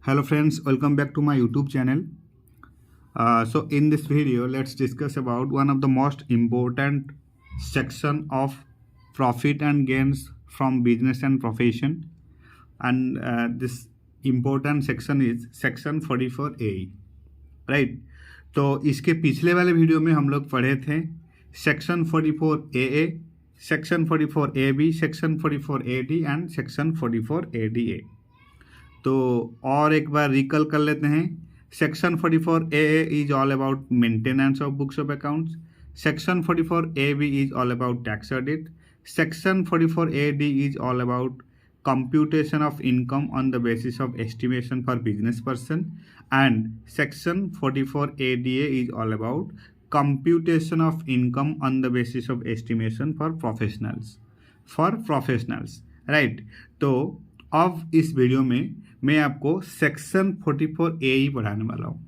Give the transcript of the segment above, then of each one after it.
Hello friends, welcome back to my YouTube channel. So in this video, let's discuss about one of the most important section of profit and gains from business and profession. And this important section is section 44A, right? तो इसके पिछले वाले video में हम लोग पढ़े थे section 44AA, section 44AB, section 44AD and section 44ADA. तो और एक बार रिकल कर लेते हैं. Section 44AA is all about maintenance of books of accounts. Section 44AB is all about tax audit. Section 44AD is all about computation of income on the basis of estimation for business person, and section 44ADA is all about computation of income on the basis of estimation for professionals, right? तो अब इस video में मैं आपको section 44A ही पढ़ाने वाला हूँ.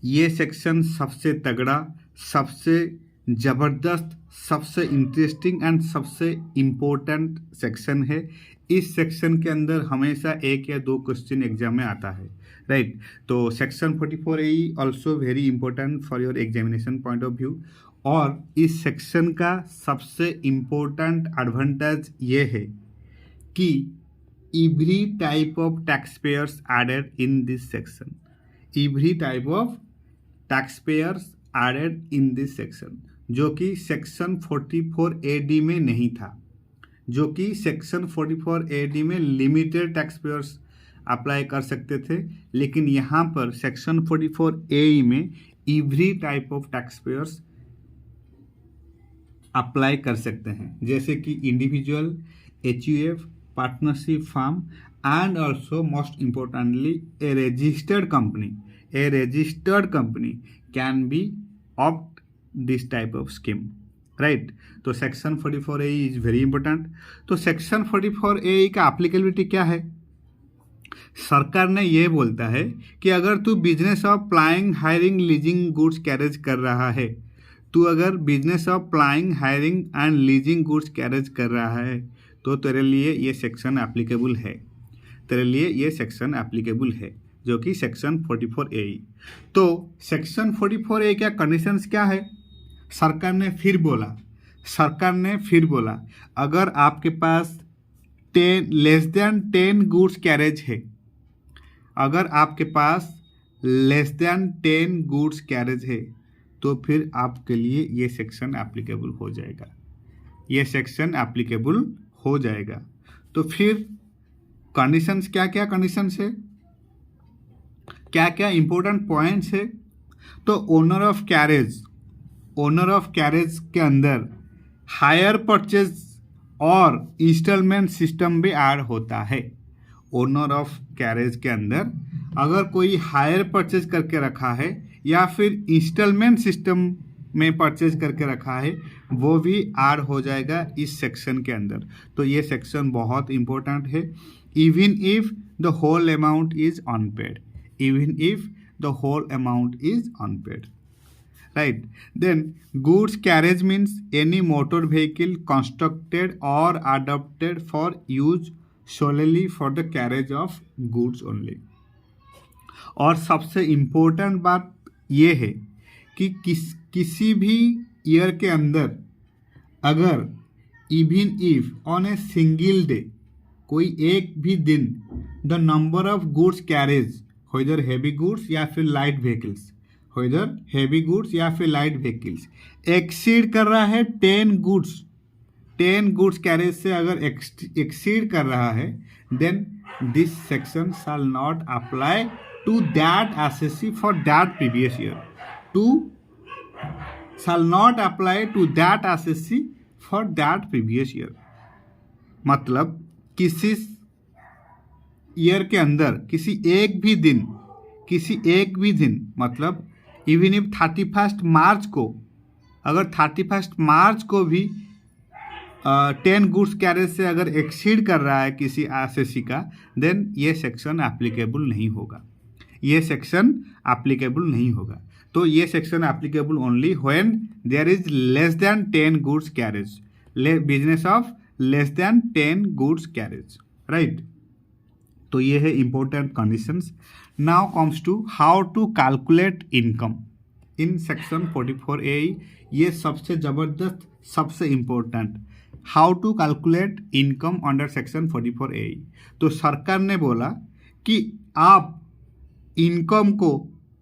ये सेक्शन सबसे तगड़ा, सबसे ज़बरदस्त, सबसे इंटरेस्टिंग एंड सबसे इम्पोर्टेंट सेक्शन है. इस सेक्शन के अंदर हमेशा एक या दो क्वेश्चन एग्जाम में आता है, राइट? तो section 44A also very important for your examination point of view. और इस सेक्शन का सबसे इम्पोर्टेंट एडवांटेज ये है कि every type of taxpayers added in this section, every type of taxpayers added in this section, जो कि सेक्शन 44AD में नहीं था, जो कि सेक्शन 44AD में लिमिटेड टैक्स पेयर्स अप्लाई कर सकते थे, लेकिन यहाँ पर सेक्शन 44A में every type of tax payers apply कर सकते हैं, जैसे कि individual, HUF, partnership firm and also most importantly a registered company can be opt this type of scheme, right? तो section 44A is very important. तो section 44A का applicability क्या है? सरकार ने ये बोलता है कि अगर तू business of plying, hiring, leasing goods carriage कर रहा है, तू अगर business of plying, hiring and leasing goods carriage कर रहा है तो तेरे लिए ये सेक्शन एप्लीकेबल है, जो कि सेक्शन 44A. तो सेक्शन 44A का कंडीशंस क्या है? सरकार ने फिर बोला अगर आपके पास 10 लेस देन 10 गुड्स कैरेज है, अगर आपके पास लेस देन 10 गुड्स कैरेज है तो फिर आपके लिए ये सेक्शन एप्लीकेबल हो जाएगा. तो फिर कंडीशंस क्या कंडीशंस है, क्या इंपॉर्टेंट पॉइंट्स है? तो ओनर ऑफ कैरेज के अंदर हायर परचेज और इंस्टॉलमेंट सिस्टम भी ऐड होता है. ओनर ऑफ कैरेज के अंदर अगर कोई हायर परचेज करके रखा है या फिर इंस्टॉलमेंट सिस्टम में परचेज करके रखा है, वो भी ऐड हो जाएगा इस सेक्शन के अंदर. तो ये सेक्शन बहुत इंपॉर्टेंट है. Even if the whole amount is unpaid, right? Then goods carriage means any motor vehicle constructed or adapted for use solely for the carriage of goods only. और सबसे इम्पोर्टेंट बात ये है कि किसी भी ईयर के अंदर अगर even if on a single day, कोई एक भी दिन, the number of goods carriage whether heavy goods या फिर लाइट व्हीकल्स, एक्सीड कर रहा है 10 गुड्स कैरेज से अगर एक्सीड कर रहा है, then this section shall not apply to that assessee for that previous year. मतलब किसी ईयर के अंदर किसी एक भी दिन मतलब इवन इफ 31 मार्च को, अगर 31 मार्च को भी 10 गुड्स कैरेज से अगर एक्सीड कर रहा है किसी एसएससी का, देन ये सेक्शन एप्लीकेबल नहीं होगा. तो ये section applicable only when there is less than 10 goods carriage, business of less than 10 goods carriage, right? तो ये है important conditions. Now comes to how to calculate income in section 44A। ये सबसे ज़बरदस्त, सबसे important, how to calculate income under section 44A। तो सरकार ने बोला कि आप इनकम को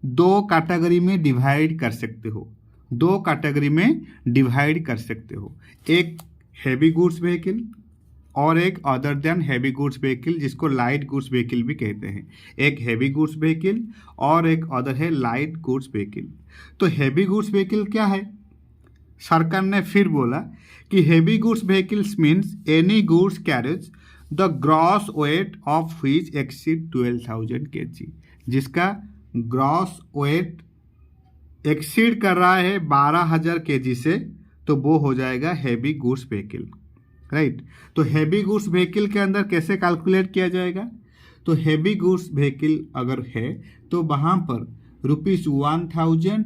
दो कैटेगरी में डिवाइड कर सकते हो, दो कैटेगरी में डिवाइड कर सकते हो। एक हैवी गुड्स व्हीकल और एक other than heavy goods vehicle, जिसको लाइट गुड्स व्हीकल भी कहते हैं। एक हैवी गुड्स व्हीकल और एक अदर है लाइट गुड्स व्हीकल। तो हैवी गुड्स व्हीकल क्या है? सरकार ने फिर बोला कि heavy goods vehicles means any goods carriage the gross weight of which exceed 12,000 kg, जिसका ग्रॉस वेट एक्सीड कर रहा है 12,000 kg से, तो वो हो जाएगा हैवी गुड्स व्हीकल, राइट। तो हैवी गुड्स व्हीकल के अंदर कैसे कैलकुलेट किया जाएगा? तो हैवी गुड्स व्हीकल अगर है तो वहाँ पर ₹1,000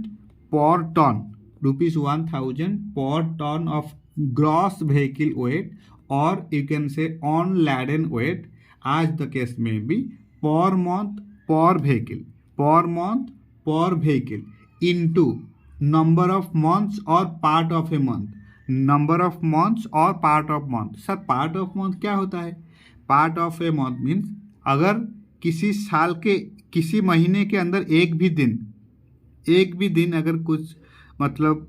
per tonne, ₹1,000 per ton of gross vehicle weight, और you can say unladen weight as the case में भी per month per vehicle, per month per vehicle into number of months और part of a month, number of months और part of month. Sir part of month क्या होता है? Part of a month means अगर किसी साल के किसी महीने के अंदर एक भी दिन अगर कुछ मतलब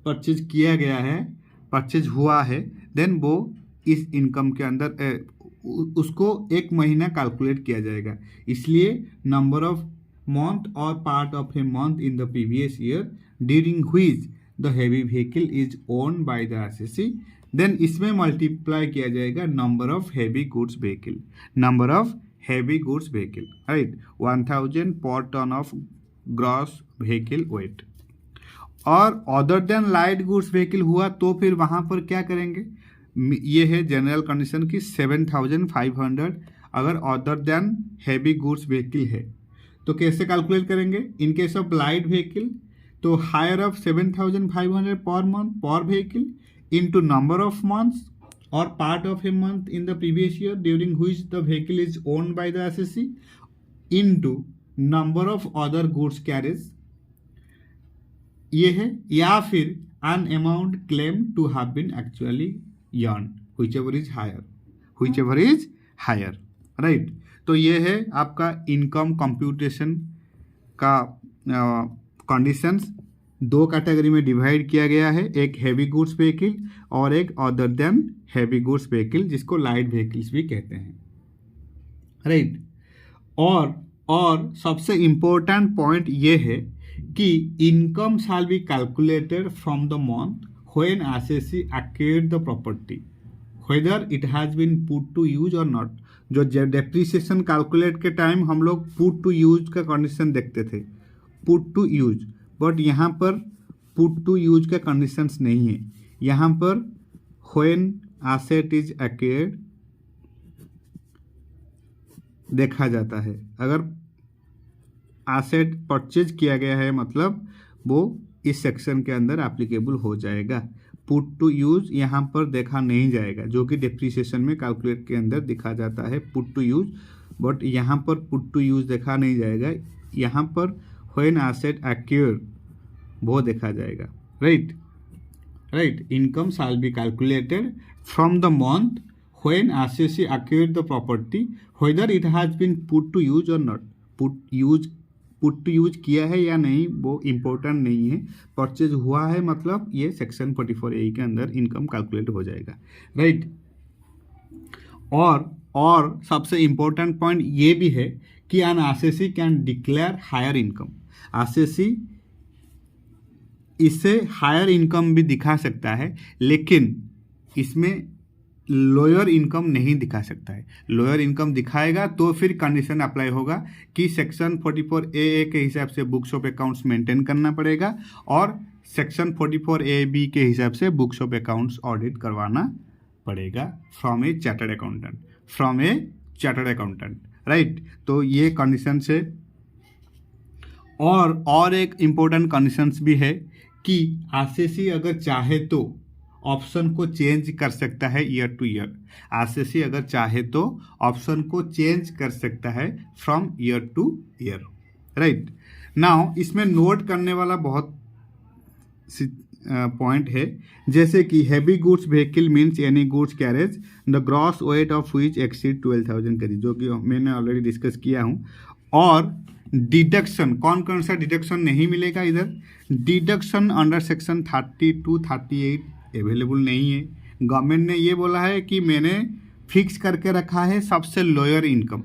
परचेज किया गया है, परचेज हुआ है, देन वो इस इनकम के अंदर उसको एक महीना कैलकुलेट किया जाएगा। इसलिए नंबर ऑफ मंथ और part of a month in the previous year during which the heavy vehicle is owned by the RCC, then इसमें मल्टीप्लाई किया जाएगा number of heavy goods vehicle, number of heavy goods vehicle, right. 1,000 per ton of gross vehicle weight. और other than light goods vehicle हुआ तो फिर वहाँ पर क्या करेंगे? ये है जनरल कंडीशन की 7,500 अगर other than heavy goods vehicle है तो कैसे कैलकुलेट करेंगे? In case of light vehicle तो higher of 7,500 per month per vehicle into number of months और part of a month in the previous year during which the vehicle is owned by the SSC into number of other goods carriage, ये है। या फिर an amount claimed to have been actually earned, whichever is higher, right। तो ये है आपका income computation का conditions. दो कैटेगरी में डिवाइड किया गया है, एक हैवी गुड्स व्हीकल और एक other than heavy goods vehicle, जिसको लाइट व्हीकल्स भी कहते हैं, राइट। और सबसे इम्पोर्टेंट पॉइंट ये है कि income shall be calculated from the month when assessee acquired the property whether it has been put to use और नॉट। जो डेप्रिसिएशन कैलकुलेट के टाइम हम लोग पुट टू यूज का कंडीशन देखते थे, पुट टू यूज, बट यहाँ पर पुट टू यूज का कंडीशंस नहीं है। यहाँ पर व्हेन एसेट इज एक्वायर्ड देखा जाता है। अगर एसेट परचेज किया गया है मतलब वो इस सेक्शन के अंदर एप्लीकेबल हो जाएगा। पुट टू यूज यहाँ पर देखा नहीं जाएगा, जो कि डिप्रिसिएशन में कैलकुलेट के अंदर दिखा जाता है पुट टू यूज, बट यहाँ पर पुट टू यूज देखा नहीं जाएगा। यहाँ पर व्हेन एसेट एक्वायर्ड वो देखा जाएगा, right. Income shall be calculated from the month when assessee acquired the property whether it has been put to use और नॉट। पुट टू यूज किया है या नहीं वो इम्पोर्टेंट नहीं है, परचेज हुआ है मतलब ये सेक्शन 44A के अंदर इनकम कैलकुलेट हो जाएगा, राइट। और सबसे इम्पोर्टेंट पॉइंट ये भी है कि an assessee can declare higher income. Assessee इससे हायर इनकम भी दिखा सकता है, लेकिन इसमें लोअर इनकम नहीं दिखा सकता है। लोअर इनकम दिखाएगा तो फिर कंडीशन अप्लाई होगा कि सेक्शन 44AA के हिसाब से बुक्स ऑफ अकाउंट्स मेंटेन करना पड़ेगा और सेक्शन 44AB के हिसाब से बुक्स ऑफ अकाउंट्स ऑडिट करवाना पड़ेगा from A chartered accountant, right. तो ये कंडीशन से और एक इम्पोर्टेंट कंडीशंस भी है कि एसएससी अगर चाहे तो ऑप्शन को चेंज कर सकता है ईयर टू ईयर। आरसीसी अगर चाहे तो ऑप्शन को चेंज कर सकता है from year two year, right. Now इसमें नोट करने वाला बहुत पॉइंट है, जैसे कि heavy goods vehicle means any goods carriage the gross weight of which exceed 12,000 करी, जो कि मैंने ऑलरेडी डिस्कस किया हूँ। और डिडक्शन, कौन कौन सा डिडक्शन नहीं मिलेगा इधर? डिडक्शन अंडर सेक्शन 32, 38 अवेलेबल नहीं है। गवर्नमेंट ने ये बोला है कि मैंने फिक्स करके रखा है सबसे लोअर इनकम,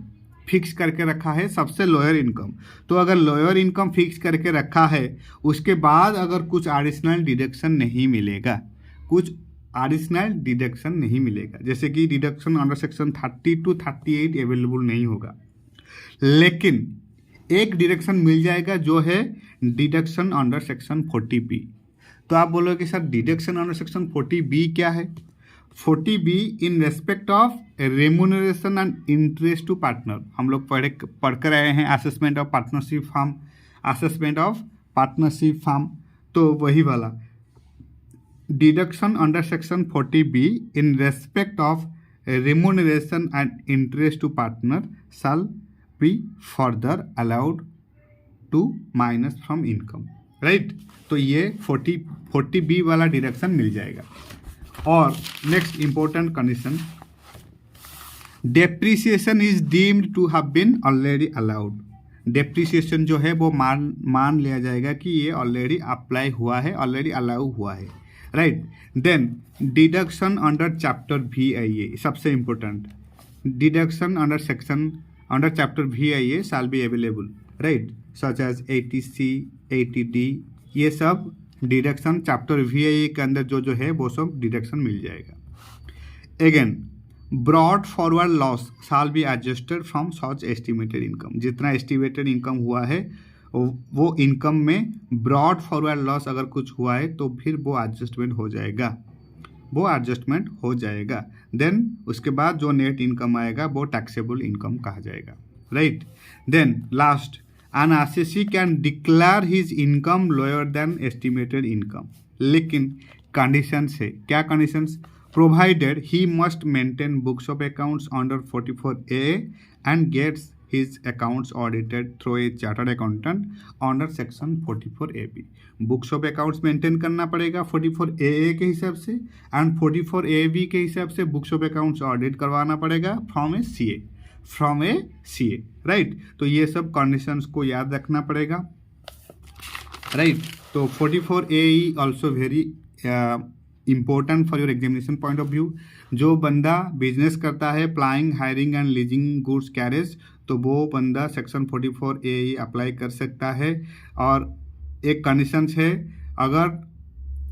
फिक्स करके रखा है सबसे लोअर इनकम। तो अगर लोअर इनकम फिक्स करके रखा है, उसके बाद अगर कुछ एडिशनल डिडक्शन नहीं मिलेगा, कुछ एडिशनल डिडक्शन नहीं मिलेगा, जैसे कि deduction under section 30 to 38 available नहीं होगा। लेकिन एक डिडक्शन मिल जाएगा जो है डिडक्शन अंडर सेक्शन 40B। तो आप बोलोगे sir deduction under section 40B क्या है? 40B in respect of remuneration and interest to partner. हम लोग पढ़ कर आए हैं assessment of partnership firm, assessment of partnership firm, तो वही वाला deduction under section 40B in respect of remuneration and interest to partner shall be further allowed to minus from income, right. तो ये 40B वाला डिडक्शन मिल जाएगा। और next important condition, depreciation is deemed to have been already allowed. Depreciation जो है वो मान लिया जाएगा कि ये ऑलरेडी अप्लाई हुआ है, ऑलरेडी अलाउ हुआ है, right. Then deduction under chapter VIA, सबसे important, deduction under chapter VIA shall be available, right, such as 80C, 80D, ये सब डिडक्शन चैप्टर VIA के अंदर जो है वो सब डिडक्शन मिल जाएगा। Again brought forward loss shall be adjusted from such estimated income. जितना एस्टिमेटेड इनकम हुआ है वो इनकम में ब्रॉड फॉरवर्ड लॉस अगर कुछ हुआ है तो फिर वो एडजस्टमेंट हो जाएगा, वो एडजस्टमेंट हो जाएगा। देन उसके बाद जो नेट इनकम आएगा वो टैक्सेबल इनकम कहा जाएगा, right. Then last, an assessee can declare his income lower than estimated income, लेकिन कंडीशंस है, क्या conditions? Provided he must maintain books of accounts under 44A and gets his accounts audited through a chartered accountant under section 44AB। Books of accounts maintain करना पड़ेगा 44AA के हिसाब से, and 44AB के हिसाब से बुक्स ऑफ अकाउंट्स ऑडिट करवाना पड़ेगा फ्रॉम ए CA, राइट। तो ये सब कंडीशंस को याद रखना पड़ेगा, राइट। तो 44AE also very important for your examination point of view. जो बंदा बिजनेस करता है plying, hiring and leasing goods carriage, तो वो बंदा सेक्शन 44AE अप्लाई कर सकता है। और एक कंडीशंस है, अगर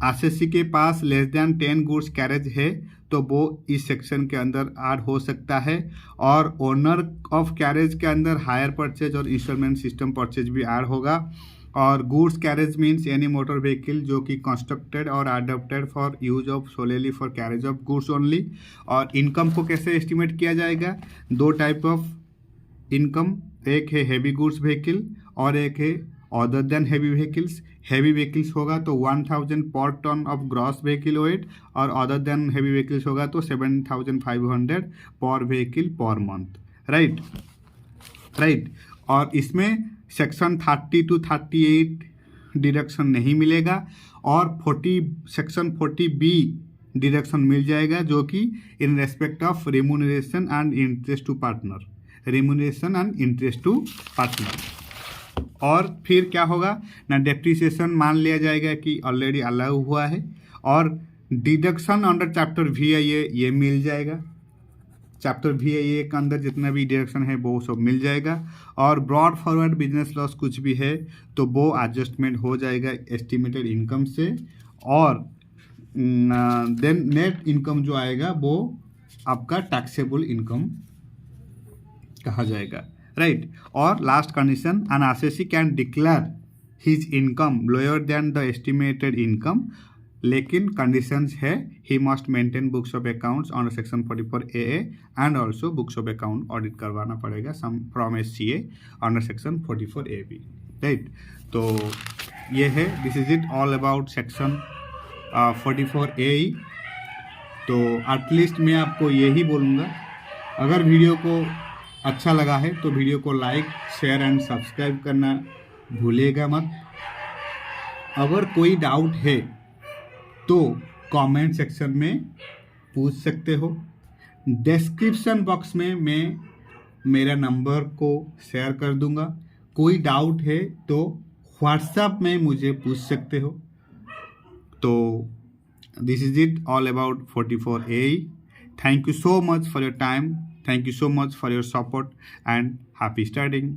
आरसीसी के पास लेस देन 10 गुड्स कैरेज है तो वो इस सेक्शन के अंदर ऐड हो सकता है। और ओनर ऑफ कैरेज के अंदर हायर परचेज और इंस्टॉलमेंट सिस्टम परचेज भी ऐड होगा। और goods carriage means any motor vehicle जो कि कंस्ट्रक्टेड और adopted for use of सोलेली for carriage of goods only. और इनकम को कैसे एस्टिमेट किया जाएगा? दो टाइप ऑफ इनकम, एक है हैवी गुड्स व्हीकल और एक है other than heavy vehicles. Heavy vehicles होगा तो 1000 पर ton of gross vehicle weight, और अदर देन हैवी व्हीकल्स होगा तो 7500 पर व्हीकल पर मंथ, राइट। और इसमें सेक्शन 30 to 38 डिडक्शन नहीं मिलेगा, और सेक्शन 40B डिडक्शन मिल जाएगा, जो कि in respect of remuneration and interest to partner, remuneration and interest to partner. और फिर क्या होगा ना, डेप्रिसिएशन मान लिया जाएगा कि ऑलरेडी अलाउ हुआ है, और डिडक्शन अंडर चैप्टर VIA ये मिल जाएगा, चैप्टर VIA के अंदर जितना भी डिडक्शन है वो सब मिल जाएगा। और ब्रॉड फॉरवर्ड बिजनेस लॉस कुछ भी है तो वो एडजस्टमेंट हो जाएगा एस्टिमेटेड इनकम से। और देन नेट इनकम जो आएगा वो आपका टैक्सेबल इनकम कहा जाएगा, राइट। और last condition, an RCC can declare his income lower than the estimated income, लेकिन कंडीशंस है he must maintain books of accounts under section 44AA and also books of account audit करवाना पड़ेगा some from a CA under section 44AB, right. तो ये है, this is it all about section 44AE। तो at least मैं आपको यही बोलूँगा, अगर वीडियो को अच्छा लगा है तो वीडियो को लाइक, शेयर एंड सब्सक्राइब करना भूलिएगा मत। अगर कोई डाउट है तो कमेंट सेक्शन में पूछ सकते हो। डिस्क्रिप्शन बॉक्स में मैं मेरा नंबर को शेयर कर दूंगा। कोई डाउट है तो व्हाट्सएप में मुझे पूछ सकते हो। तो this is it all about 44AE। Thank you so much for your time, thank you so much for your support and happy studying.